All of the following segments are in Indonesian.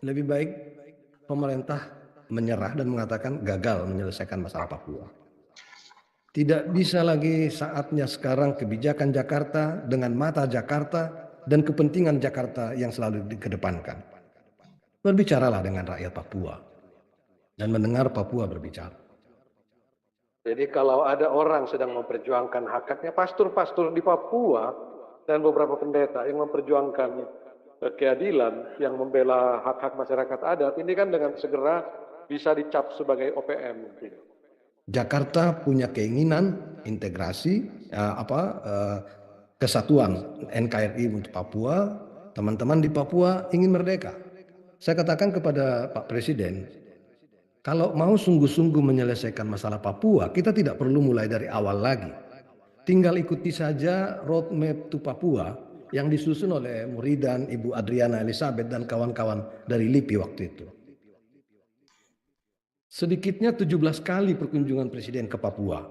Lebih baik pemerintah menyerah dan mengatakan gagal menyelesaikan masalah Papua. Tidak bisa lagi saatnya sekarang kebijakan Jakarta dengan mata Jakarta dan kepentingan Jakarta yang selalu dikedepankan. Berbicaralah dengan rakyat Papua dan mendengar Papua berbicara. Jadi kalau ada orang sedang memperjuangkan hak-haknya, pastor-pastor di Papua dan beberapa pendeta yang memperjuangkan keadilan, yang membela hak-hak masyarakat adat, ini kan dengan segera bisa dicap sebagai OPM. Jakarta punya keinginan integrasi kesatuan NKRI untuk Papua. Teman-teman di Papua ingin merdeka. Saya katakan kepada Pak Presiden, kalau mau sungguh-sungguh menyelesaikan masalah Papua, kita tidak perlu mulai dari awal lagi. Tinggal ikuti saja roadmap to Papua yang disusun oleh Muridan, Ibu Adriana Elizabeth dan kawan-kawan dari LIPI waktu itu. Sedikitnya 17 kali perkunjungan Presiden ke Papua.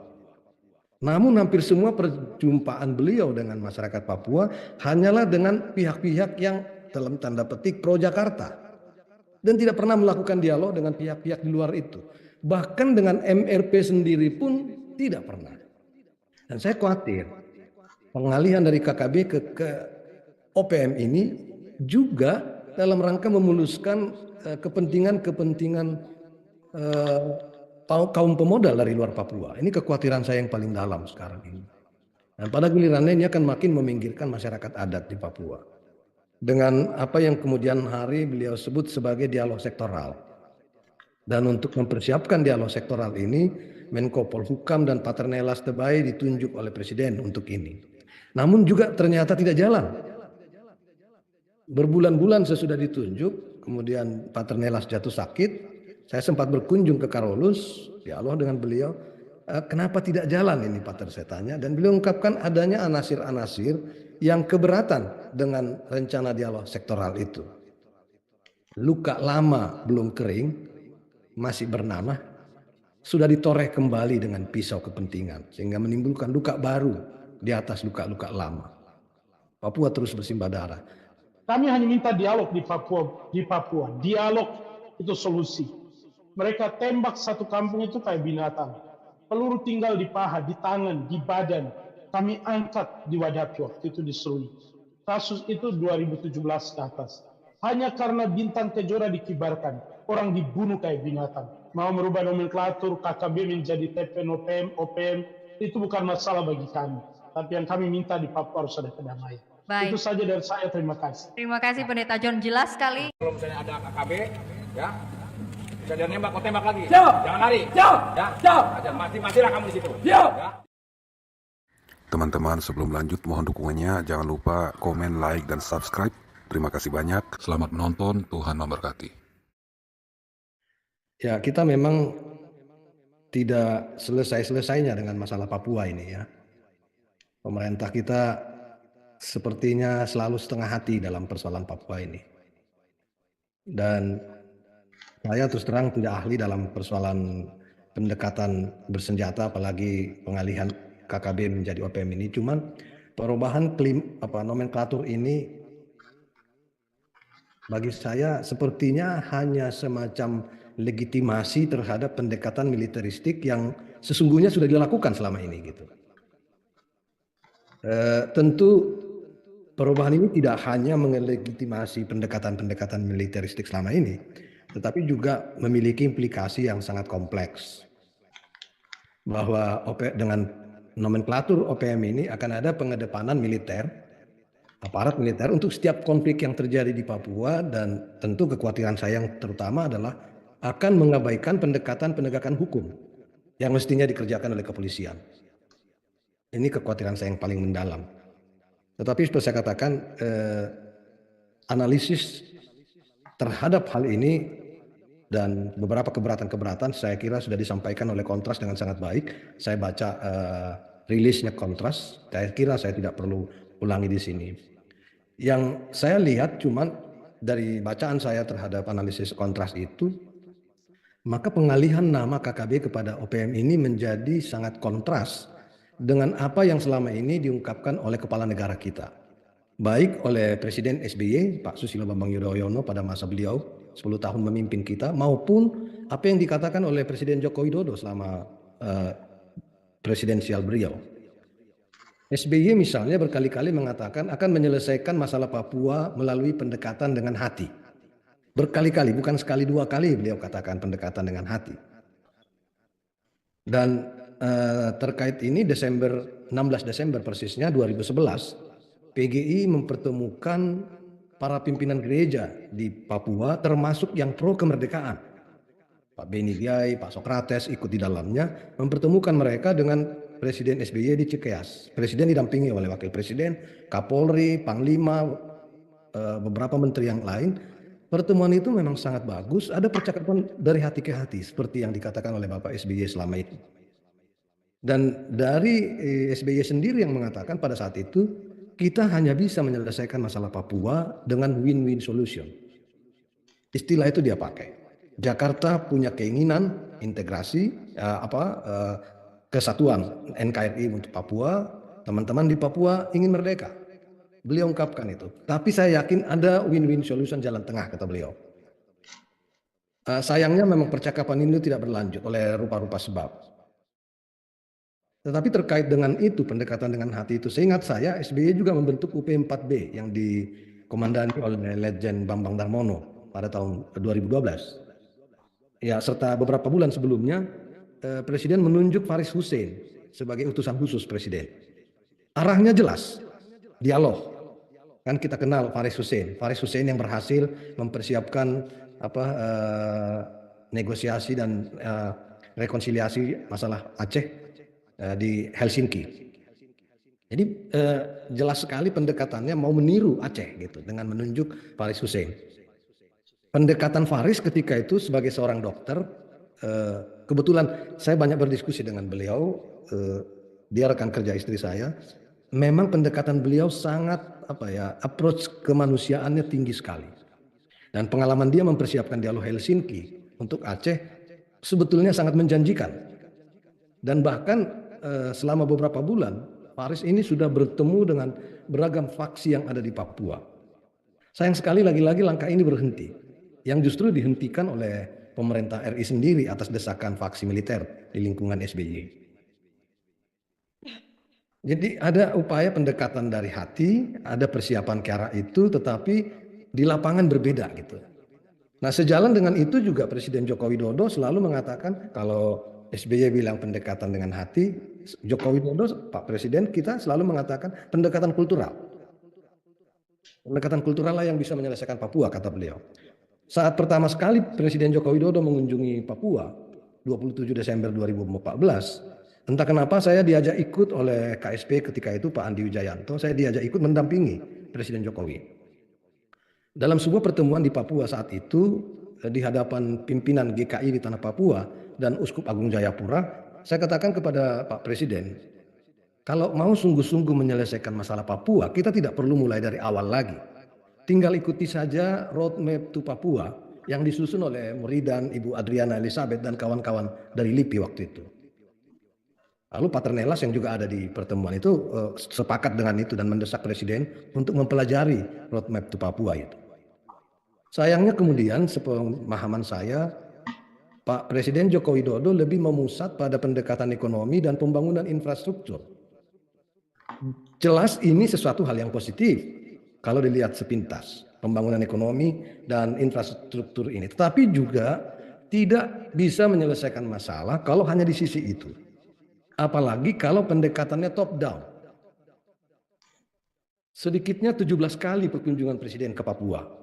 Namun hampir semua perjumpaan beliau dengan masyarakat Papua hanyalah dengan pihak-pihak yang dalam tanda petik pro Jakarta. Dan tidak pernah melakukan dialog dengan pihak-pihak di luar itu. Bahkan dengan MRP sendiri pun tidak pernah. Dan saya khawatir pengalihan dari KKB ke OPM ini juga dalam rangka memuluskan kepentingan kaum pemodal dari luar Papua. Ini kekhawatiran saya yang paling dalam sekarang ini. Dan pada gilirannya ini akan makin meminggirkan masyarakat adat di Papua. Dengan apa yang kemudian hari beliau sebut sebagai dialog sektoral. Dan untuk mempersiapkan dialog sektoral ini, Menko Polhukam dan Paternelas Tebay ditunjuk oleh Presiden untuk ini. Namun juga ternyata tidak jalan. Berbulan-bulan sesudah ditunjuk, kemudian Paternelas jatuh sakit. Saya sempat berkunjung ke Karolus, dialog dengan beliau. Kenapa tidak jalan ini Pater, saya tanya. Dan beliau ungkapkan adanya anasir-anasir yang keberatan dengan rencana dialog sektoral itu. Luka lama belum kering, masih bernanah, sudah ditoreh kembali dengan pisau kepentingan. Sehingga menimbulkan luka baru di atas luka-luka lama. Papua terus bersimbah darah. Kami hanya minta dialog di Papua. Dialog itu solusi. Mereka tembak satu kampung itu kayak binatang. Peluru tinggal di paha, di tangan, di badan. Kami angkat di Wadapi waktu itu di Serui. Kasus itu 2017 ke atas. Hanya karena bintang kejora dikibarkan, orang dibunuh kayak binatang. Mau merubah nomenklatur KKB menjadi TPN OPM, itu bukan masalah bagi kami. Tapi yang kami minta di Papua harus ada kedamaian. Baik. Itu saja dari saya, terima kasih. Terima kasih Pendeta John, jelas sekali. Kalau misalnya ada KKB, ya bisa dia nembak, kau tembak lagi. Siap. Jangan lari. Siap. Ya. Siap. Mati-matilah kamu di situ. Siap. Ya. Teman-teman, sebelum lanjut mohon dukungannya, jangan lupa komen, like, dan subscribe. Terima kasih banyak. Selamat menonton, Tuhan memberkati. Ya, kita memang tidak selesai-selesainya dengan masalah Papua ini ya. Pemerintah kita sepertinya selalu setengah hati dalam persoalan Papua ini. Dan saya terus terang tidak ahli dalam persoalan pendekatan bersenjata, apalagi pengalihan KKB menjadi OPM ini. Cuman perubahan nomenklatur ini bagi saya sepertinya hanya semacam legitimasi terhadap pendekatan militeristik yang sesungguhnya sudah dilakukan selama ini gitu. Tentu perubahan ini tidak hanya melegitimasi pendekatan-pendekatan militeristik selama ini, tetapi juga memiliki implikasi yang sangat kompleks. Bahwa dengan nomenklatur OPM ini akan ada pengedepanan militer, aparat militer untuk setiap konflik yang terjadi di Papua, dan tentu kekhawatiran saya yang terutama adalah akan mengabaikan pendekatan penegakan hukum yang mestinya dikerjakan oleh kepolisian. Ini kekhawatiran saya yang paling mendalam. Tetapi seperti saya katakan, analisis terhadap hal ini dan beberapa keberatan-keberatan saya kira sudah disampaikan oleh Kontras dengan sangat baik. Saya baca rilisnya Kontras, saya kira saya tidak perlu ulangi di sini. Yang saya lihat cuman dari bacaan saya terhadap analisis Kontras itu, maka pengalihan nama KKB kepada OPM ini menjadi sangat kontras dengan apa yang selama ini diungkapkan oleh kepala negara kita. baik oleh Presiden SBY, Pak Susilo Bambang Yudhoyono pada masa beliau 10 tahun memimpin kita, maupun apa yang dikatakan oleh Presiden Joko Widodo selama presidensial beliau. SBY misalnya berkali-kali mengatakan akan menyelesaikan masalah Papua melalui pendekatan dengan hati. Berkali-kali, bukan sekali dua kali beliau katakan pendekatan dengan hati. Dan terkait ini 16 Desember persisnya 2011, PGI mempertemukan para pimpinan gereja di Papua termasuk yang pro kemerdekaan. Pak Beni Giai, Pak Sokrates ikut di dalamnya, mempertemukan mereka dengan Presiden SBY di Cikeas. Presiden didampingi oleh Wakil Presiden, Kapolri, Panglima, beberapa menteri yang lain. Pertemuan itu memang sangat bagus, ada percakapan dari hati ke hati seperti yang dikatakan oleh Bapak SBY selama itu. Dan dari SBY sendiri yang mengatakan pada saat itu, kita hanya bisa menyelesaikan masalah Papua dengan win-win solution. Istilah itu dia pakai. Jakarta punya keinginan integrasi kesatuan NKRI untuk Papua, teman-teman di Papua ingin merdeka. Beliau ungkapkan itu. Tapi saya yakin ada win-win solution jalan tengah, kata beliau. Sayangnya memang percakapan ini tidak berlanjut oleh rupa-rupa sebab. Tetapi terkait dengan itu, pendekatan dengan hati itu, seingat saya SBY juga membentuk UP4B yang dikomandani oleh Letjen Bambang Darmono pada tahun 2012. Ya, serta beberapa bulan sebelumnya Presiden menunjuk Faris Hussein sebagai utusan khusus Presiden. Arahnya jelas, dialog. Kan kita kenal Faris Hussein. Faris Hussein yang berhasil mempersiapkan negosiasi dan rekonsiliasi masalah Aceh di Helsinki. Jadi jelas sekali pendekatannya mau meniru Aceh gitu dengan menunjuk Faris Hussein. Pendekatan Faris ketika itu sebagai seorang dokter, kebetulan saya banyak berdiskusi dengan beliau, dia rekan kerja istri saya. Memang pendekatan beliau sangat approach kemanusiaannya tinggi sekali. Dan pengalaman dia mempersiapkan dialog Helsinki untuk Aceh sebetulnya sangat menjanjikan. Dan bahkan selama beberapa bulan Faris ini sudah bertemu dengan beragam faksi yang ada di Papua. Sayang sekali lagi-lagi langkah ini berhenti, yang justru dihentikan oleh pemerintah RI sendiri atas desakan faksi militer di lingkungan SBY. Jadi ada upaya pendekatan dari hati, ada persiapan ke arah itu, tetapi di lapangan berbeda gitu. Nah, sejalan dengan itu juga Presiden Joko Widodo selalu mengatakan kalau SBY bilang pendekatan dengan hati, Joko Widodo, Pak Presiden, kita selalu mengatakan pendekatan kultural. Pendekatan kultural lah yang bisa menyelesaikan Papua, kata beliau. Saat pertama sekali Presiden Joko Widodo mengunjungi Papua, 27 Desember 2014, entah kenapa saya diajak ikut oleh KSP ketika itu Pak Andi Wijayanto, saya diajak ikut mendampingi Presiden Jokowi. Dalam sebuah pertemuan di Papua saat itu, di hadapan pimpinan GKI di tanah Papua dan Uskup Agung Jayapura, saya katakan kepada Pak Presiden, kalau mau sungguh-sungguh menyelesaikan masalah Papua, kita tidak perlu mulai dari awal lagi. Tinggal ikuti saja roadmap to Papua yang disusun oleh Muridan, Ibu Adriana Elizabeth dan kawan-kawan dari LIPI waktu itu. Lalu Pak Ternelas yang juga ada di pertemuan itu sepakat dengan itu dan mendesak Presiden untuk mempelajari roadmap to Papua itu. Sayangnya kemudian sepemahaman saya, Pak Presiden Joko Widodo lebih memusat pada pendekatan ekonomi dan pembangunan infrastruktur. Jelas ini sesuatu hal yang positif kalau dilihat sepintas, pembangunan ekonomi dan infrastruktur ini. Tetapi juga tidak bisa menyelesaikan masalah kalau hanya di sisi itu. Apalagi kalau pendekatannya top down. Sedikitnya 17 kali perkunjungan Presiden ke Papua.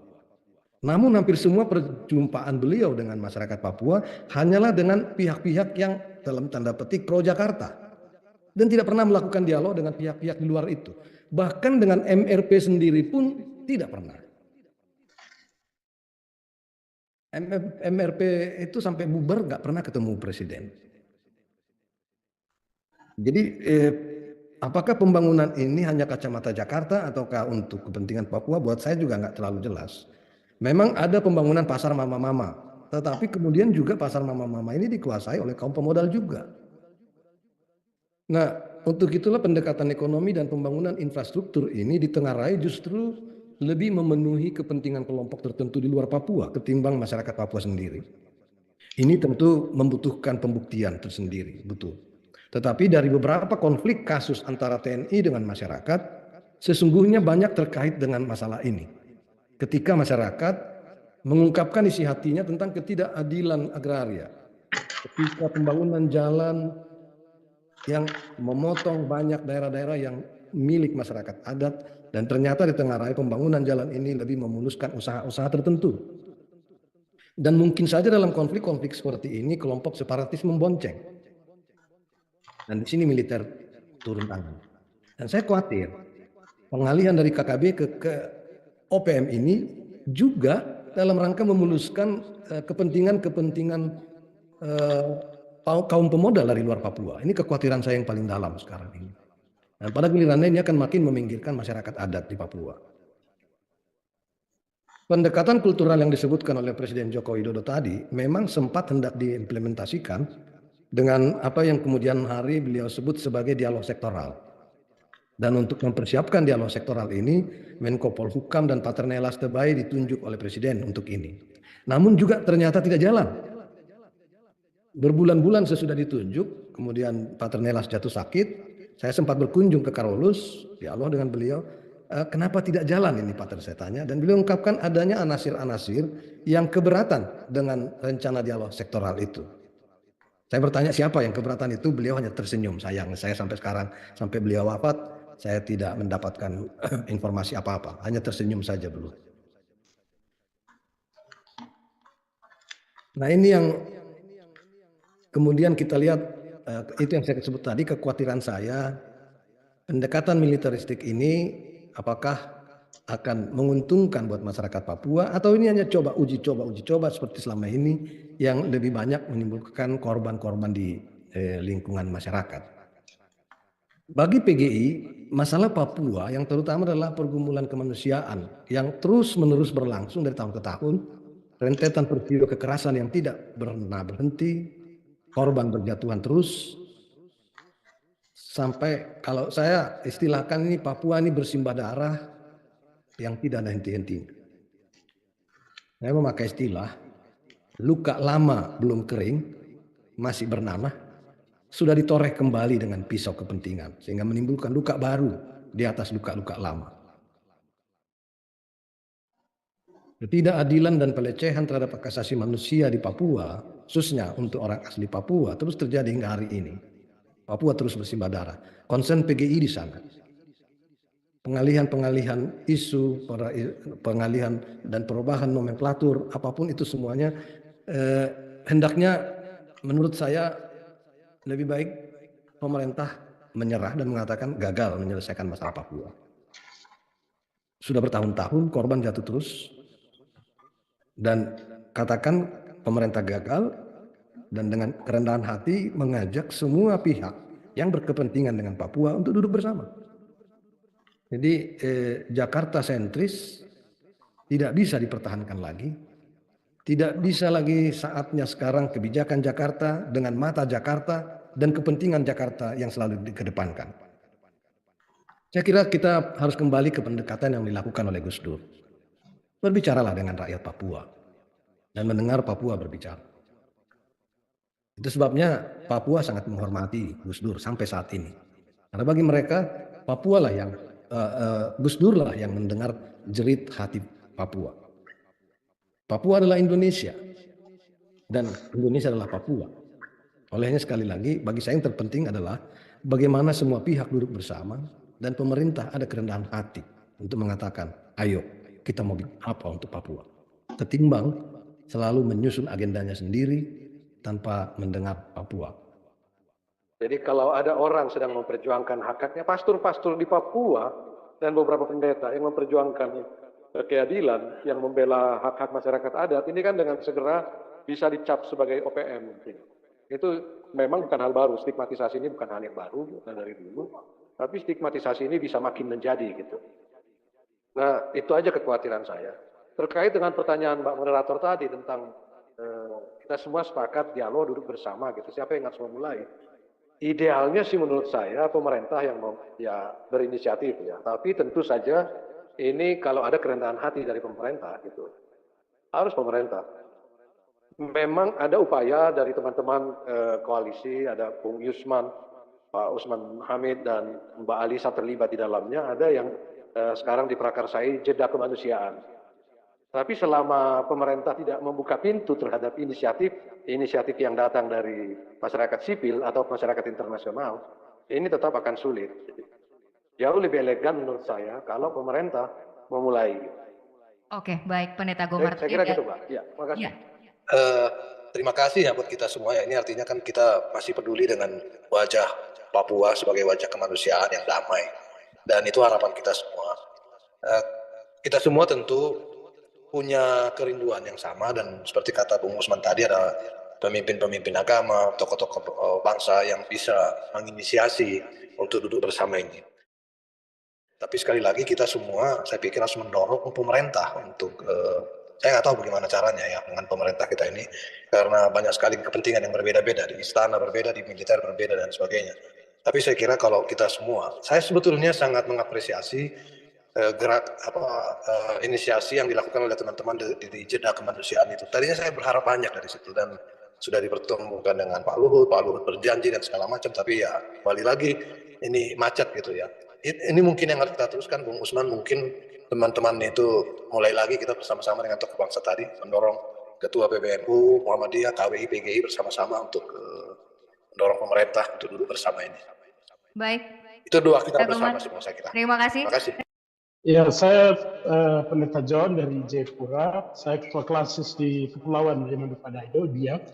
Namun hampir semua perjumpaan beliau dengan masyarakat Papua hanyalah dengan pihak-pihak yang dalam tanda petik pro Jakarta. Dan tidak pernah melakukan dialog dengan pihak-pihak di luar itu. Bahkan dengan MRP sendiri pun tidak pernah. MRP itu sampai bubar nggak pernah ketemu Presiden. Jadi apakah pembangunan ini hanya kacamata Jakarta ataukah untuk kepentingan Papua, buat saya juga nggak terlalu jelas. Memang ada pembangunan pasar mama-mama, tetapi kemudian juga pasar mama-mama ini dikuasai oleh kaum pemodal juga. Nah, untuk itulah pendekatan ekonomi dan pembangunan infrastruktur ini ditengarai justru lebih memenuhi kepentingan kelompok tertentu di luar Papua ketimbang masyarakat Papua sendiri. Ini tentu membutuhkan pembuktian tersendiri, betul. Tetapi dari beberapa konflik kasus antara TNI dengan masyarakat, sesungguhnya banyak terkait dengan masalah ini. Ketika masyarakat mengungkapkan isi hatinya tentang ketidakadilan agraria, ketika pembangunan jalan yang memotong banyak daerah-daerah yang milik masyarakat adat, dan ternyata ditengarai pembangunan jalan ini lebih memuluskan usaha-usaha tertentu. Dan mungkin saja dalam konflik-konflik seperti ini kelompok separatis membonceng. Dan di sini militer turun tangan. Dan saya khawatir pengalihan dari KKB ke OPM ini juga dalam rangka memuluskan kepentingan-kepentingan kaum pemodal dari luar Papua. Ini kekhawatiran saya yang paling dalam sekarang ini. Dan pada gilirannya ini akan makin meminggirkan masyarakat adat di Papua. Pendekatan kultural yang disebutkan oleh Presiden Joko Widodo tadi memang sempat hendak diimplementasikan dengan apa yang kemudian hari beliau sebut sebagai dialog sektoral. Dan untuk mempersiapkan dialog sektoral ini, Menko Polhukam dan Paternelas Tebay ditunjuk oleh Presiden untuk ini. Namun juga ternyata tidak jalan. Berbulan-bulan sesudah ditunjuk, kemudian Paternelas jatuh sakit, saya sempat berkunjung ke Karolus, dialog dengan beliau, kenapa tidak jalan ini Pater, saya tanya, dan beliau ungkapkan adanya anasir-anasir yang keberatan dengan rencana dialog sektoral itu. Saya bertanya siapa yang keberatan itu, beliau hanya tersenyum. Sayang, saya sampai sekarang, sampai beliau wafat, saya tidak mendapatkan informasi apa-apa, hanya tersenyum saja beliau. Nah ini yang kemudian kita lihat, itu yang saya sebut tadi, kekhawatiran saya, pendekatan militeristik ini apakah akan menguntungkan buat masyarakat Papua atau ini hanya uji coba seperti selama ini yang lebih banyak menimbulkan korban-korban di lingkungan masyarakat. Bagi PGI, masalah Papua yang terutama adalah pergumulan kemanusiaan yang terus-menerus berlangsung dari tahun ke tahun, rentetan peristiwa kekerasan yang tidak pernah berhenti, korban berjatuhan terus, sampai kalau saya istilahkan ini Papua ini bersimbah darah yang tidak ada henti-hentinya. Saya memakai istilah luka lama belum kering, masih bernanah, sudah ditoreh kembali dengan pisau kepentingan sehingga menimbulkan luka baru di atas luka-luka lama. Ketidakadilan dan pelecehan terhadap hak asasi manusia di Papua, khususnya untuk orang asli Papua, terus terjadi hingga hari ini. Papua terus bersimbah darah. Concern PGI di sana. Pengalihan isu, pengalihan dan perubahan nomenklatur, apapun itu semuanya, hendaknya menurut saya lebih baik pemerintah menyerah dan mengatakan gagal menyelesaikan masalah Papua. Sudah bertahun-tahun korban jatuh terus, dan katakan pemerintah gagal, dan dengan kerendahan hati mengajak semua pihak yang berkepentingan dengan Papua untuk duduk bersama. Jadi Jakarta sentris tidak bisa dipertahankan lagi. Tidak bisa lagi saatnya sekarang kebijakan Jakarta dengan mata Jakarta dan kepentingan Jakarta yang selalu dikedepankan. Saya kira kita harus kembali ke pendekatan yang dilakukan oleh Gus Dur. Berbicaralah dengan rakyat Papua dan mendengar Papua berbicara. Itu sebabnya Papua sangat menghormati Gus Dur sampai saat ini. Karena bagi mereka Papua lah yang Gus Dur lah yang mendengar jerit hati Papua. Papua adalah Indonesia dan Indonesia adalah Papua. Olehnya sekali lagi bagi saya yang terpenting adalah bagaimana semua pihak duduk bersama dan pemerintah ada kerendahan hati untuk mengatakan ayo kita mau bikin apa untuk Papua. Ketimbang selalu menyusun agendanya sendiri tanpa mendengar Papua. Jadi kalau ada orang sedang memperjuangkan hak-haknya, pastor-pastor di Papua dan beberapa pendeta yang memperjuangkan keadilan, yang membela hak-hak masyarakat adat, ini kan dengan segera bisa dicap sebagai OPM. Itu memang bukan hal baru, stigmatisasi ini bukan hal yang baru, bukan dari dulu, tapi stigmatisasi ini bisa makin menjadi gitu. Nah, itu aja kekhawatiran saya. Terkait dengan pertanyaan Mbak Moderator tadi tentang kita semua sepakat dialog duduk bersama gitu, siapa yang harus memulai? Idealnya sih menurut saya pemerintah yang berinisiatif ya. Tapi tentu saja ini kalau ada kerendahan hati dari pemerintah gitu. Harus pemerintah. Memang ada upaya dari teman-teman koalisi, ada Bung Yusman, Pak Usman Hamid dan Mbak Alisa terlibat di dalamnya. Ada yang sekarang diprakarsai jeda kemanusiaan. Tapi selama pemerintah tidak membuka pintu terhadap inisiatif yang datang dari masyarakat sipil atau masyarakat internasional, ini tetap akan sulit. Jauh lebih elegan menurut saya kalau pemerintah memulai. Oke, baik Pendeta Gomar. Saya kira gitu, Pak. Ya, makasih. Ya. Terima kasih ya buat kita semua ya. Ini artinya kan kita masih peduli dengan wajah Papua sebagai wajah kemanusiaan yang damai. Dan itu harapan kita semua. Kita semua tentu punya kerinduan yang sama dan seperti kata Bung Usman tadi ada pemimpin-pemimpin agama, tokoh-tokoh bangsa yang bisa menginisiasi untuk duduk bersama ini. Tapi sekali lagi kita semua saya pikir harus mendorong pemerintah untuk saya nggak tahu bagaimana caranya ya dengan pemerintah kita ini karena banyak sekali kepentingan yang berbeda-beda di istana berbeda, di militer berbeda dan sebagainya. Tapi saya kira kalau kita semua, saya sebetulnya sangat mengapresiasi inisiasi yang dilakukan oleh teman-teman di jeda kemanusiaan itu. Tadinya saya berharap banyak dari situ dan sudah dipertemukan dengan Pak Luhut berjanji dan segala macam. Tapi ya kembali lagi ini macet gitu ya. Ini mungkin yang harus kita teruskan, Bung Usman, mungkin teman-teman itu mulai lagi kita bersama-sama dengan tokoh bangsa tadi mendorong Ketua PBNU, Muhammadiyah, KWI, PGI bersama-sama untuk mendorong pemerintah untuk duduk bersama ini. Baik. Itu doa kita bersama semua saya kira. Terima kasih. Terima kasih. Ya, saya Pendeta John dari Jayapura. Saya ketua klasis di Kepulauan Raymond Padaido, Biak.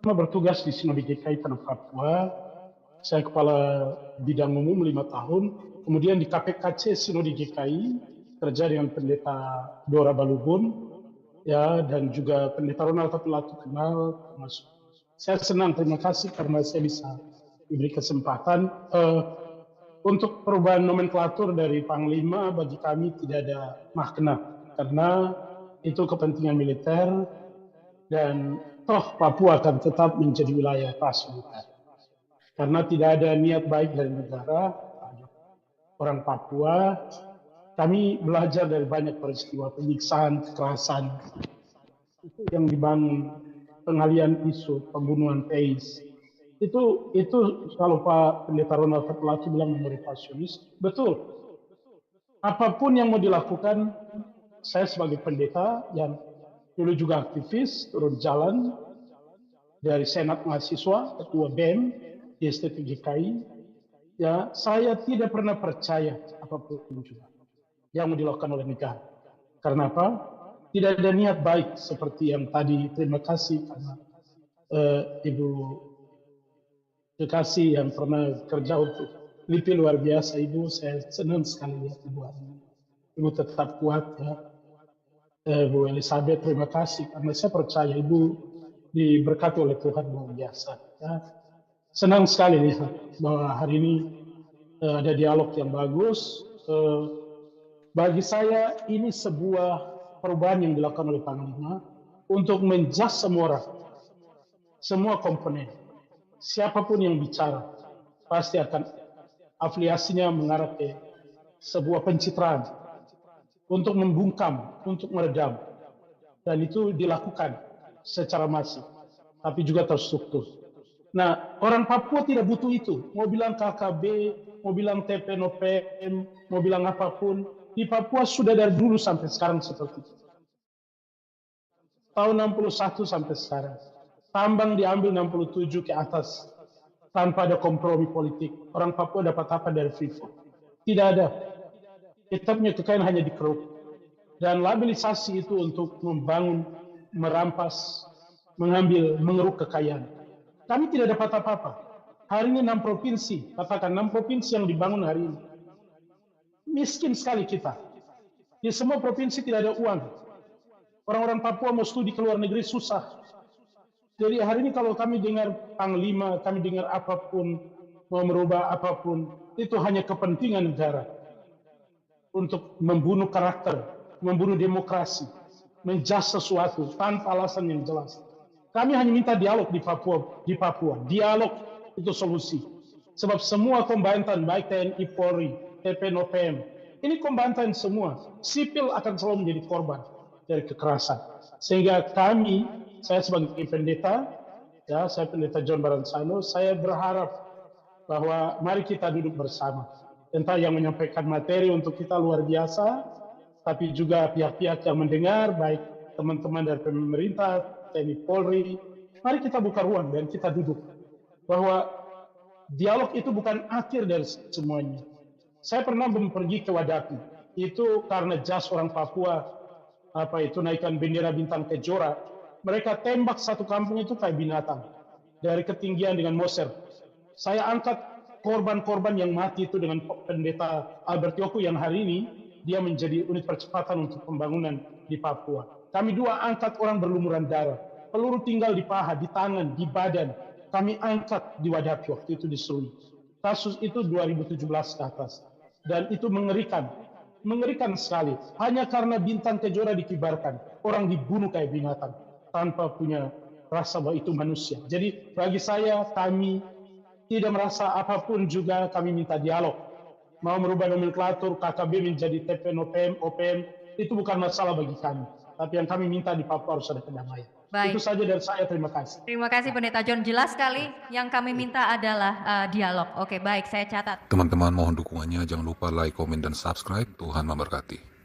Saya bertugas di Sinode GKI Tanah Papua. Saya kepala bidang umum 5 tahun. Kemudian di KPKC Sinode GKI kerja dengan Pendeta Dora Balubun, ya, dan juga Pendeta Ronald Tapulatu kenal. Saya senang, terima kasih karena saya bisa diberi kesempatan. Untuk perubahan nomenklatur dari Panglima bagi kami tidak ada makna karena itu kepentingan militer dan toh Papua akan tetap menjadi wilayah ras militer. Karena tidak ada niat baik dari negara, orang Papua, kami belajar dari banyak peristiwa penyiksaan, kekerasan, itu yang dibangun, pengalian isu, pembunuhan PACE. Itu kalau Pak Pendeta Ronald Tapulatu bilang memoripasionis, betul. Apapun yang mau dilakukan, saya sebagai pendeta yang dulu juga aktivis, turun jalan dari Senat Mahasiswa, Ketua BEM, di STT GKI, ya saya tidak pernah percaya apapun juga yang mau dilakukan oleh negara. Karena apa? Tidak ada niat baik seperti yang tadi. Terima kasih karena Ibu Kekasih yang pernah kerja untuk LIPI luar biasa, Ibu. Saya senang sekali lihat Ibu hari ini. Ibu tetap kuat ya. Bu Elizabeth, terima kasih karena saya percaya Ibu diberkati oleh Tuhan luar biasa. Ya. Senang sekali lihat bahwa hari ini ada dialog yang bagus. Bagi saya ini sebuah perubahan yang dilakukan oleh Panglima untuk menjas semua orang, semua komponen. Siapapun yang bicara pasti akan afiliasinya mengarah ke sebuah pencitraan untuk membungkam, untuk meredam. Dan itu dilakukan secara masif, tapi juga terstruktur. Nah, orang Papua tidak butuh itu. Mau bilang KKB, mau bilang TPNOPM, mau bilang apapun. Di Papua sudah dari dulu sampai sekarang seperti itu. Tahun 61 sampai sekarang. Tambang diambil 67 ke atas tanpa ada kompromi politik. Orang Papua dapat apa dari Freeport? Tidak ada. Kita punya kekayaan hanya dikeruk. Dan labilisasi itu untuk membangun, merampas, mengambil, mengeruk kekayaan. Kami tidak dapat apa-apa. Hari ini 6 provinsi, katakan 6 provinsi yang dibangun hari ini. Miskin sekali kita. Di semua provinsi tidak ada uang. Orang-orang Papua mau studi ke luar negeri susah. Jadi hari ini kalau kami dengar Panglima, kami dengar apapun, mau merubah apapun, itu hanya kepentingan negara. Untuk membunuh karakter, membunuh demokrasi, menjas sesuatu tanpa alasan yang jelas. Kami hanya minta dialog di Papua. Dialog itu solusi. Sebab semua kombatan, baik TNI Polri, TPN OPM, ini kombatan semua. Sipil akan selalu menjadi korban dari kekerasan. Sehingga kami, saya sebagai pendeta, ya, saya pendeta John Baransano, saya berharap bahwa mari kita duduk bersama. Entah yang menyampaikan materi untuk kita luar biasa, tapi juga pihak-pihak yang mendengar, baik teman-teman dari pemerintah, TNI Polri, mari kita buka ruang dan kita duduk. Bahwa dialog itu bukan akhir dari semuanya. Saya pernah pergi ke Wadapi, itu karena jas orang Papua, naikkan bendera bintang kejora, mereka tembak satu kampung itu kayak binatang, dari ketinggian dengan Moser. Saya angkat korban-korban yang mati itu dengan pendeta Albert Yoku yang hari ini, dia menjadi unit percepatan untuk pembangunan di Papua. Kami dua angkat orang berlumuran darah, peluru tinggal di paha, di tangan, di badan, kami angkat di Wadapi waktu itu di Serui. Kasus itu 2017 ke atas. Dan itu mengerikan sekali. Hanya karena bintang kejora dikibarkan, orang dibunuh kayak binatang tanpa punya rasa bahwa itu manusia. Jadi bagi saya, kami tidak merasa apapun juga, kami minta dialog. Mau merubah nomenklatur KKB menjadi TPN OPM, itu bukan masalah bagi kami. Tapi yang kami minta di Papua harus ada kedamaian. Baik. Itu saja dari saya, terima kasih. Terima kasih Pendeta John, jelas sekali. Yang kami minta adalah dialog. Oke, baik, saya catat. Teman-teman mohon dukungannya, jangan lupa like, komen, dan subscribe. Tuhan memberkati.